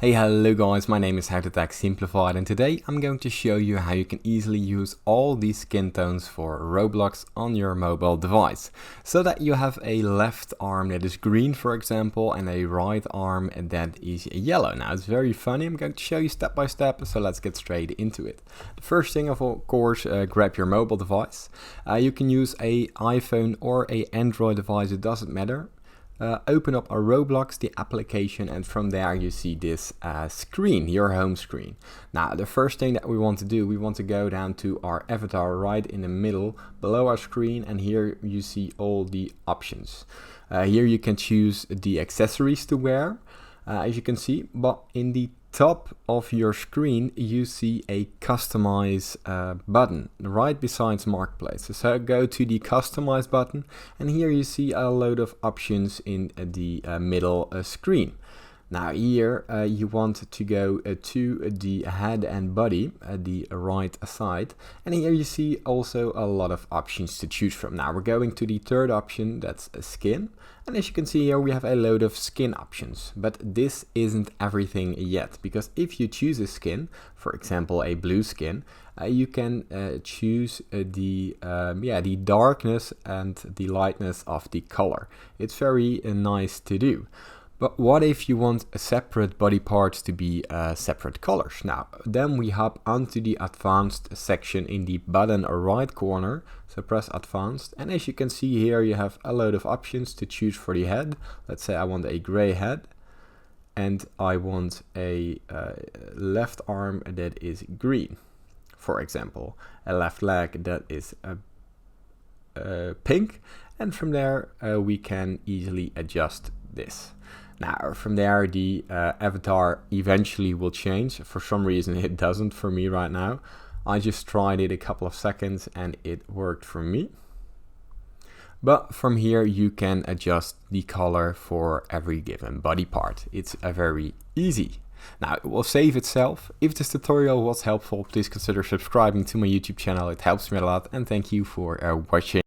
Hey, hello guys, my name is How to Tech Simplified and today I'm going to show you how you can easily use all these skin tones for Roblox on your mobile device. So that you have a left arm that is green, for example, and a right arm that is yellow. Now it's very funny, I'm going to show you step by step, so let's get straight into it. The first thing, of course, grab your mobile device. You can use a iPhone or a Android device, it doesn't matter. Open up a Roblox, the application, and from there you see this screen, your home screen. Now the first thing that we want to do, we want to go down to our avatar right in the middle below our screen, and here you see all the options. Here you can choose the accessories to wear, as you can see, but in the top of your screen you see a customize button right beside marketplace. So go to the customize button, and here you see a load of options in the middle screen. Now here you want to go to the head and body, the right side, and here you see also a lot of options to choose from. Now we're going to the third option, that's skin, and as you can see here we have a load of skin options, but this isn't everything yet, because if you choose a skin, for example a blue skin, you can choose the darkness and the lightness of the color. It's very nice to do. But what if you want separate body parts to be separate colors? Now, then we hop onto the advanced section in the bottom right corner. So press advanced, and as you can see here, you have a load of options to choose for the head. Let's say I want a gray head, and I want a left arm that is green, for example, a left leg that is pink, and from there we can easily adjust this. Now from there the avatar eventually will change. For some reason it doesn't for me right now. I just tried it a couple of seconds and it worked for me. But from here you can adjust the color for every given body part. It's very easy. Now it will save itself. If this tutorial was helpful, please consider subscribing to my YouTube channel. It helps me a lot, and thank you for watching.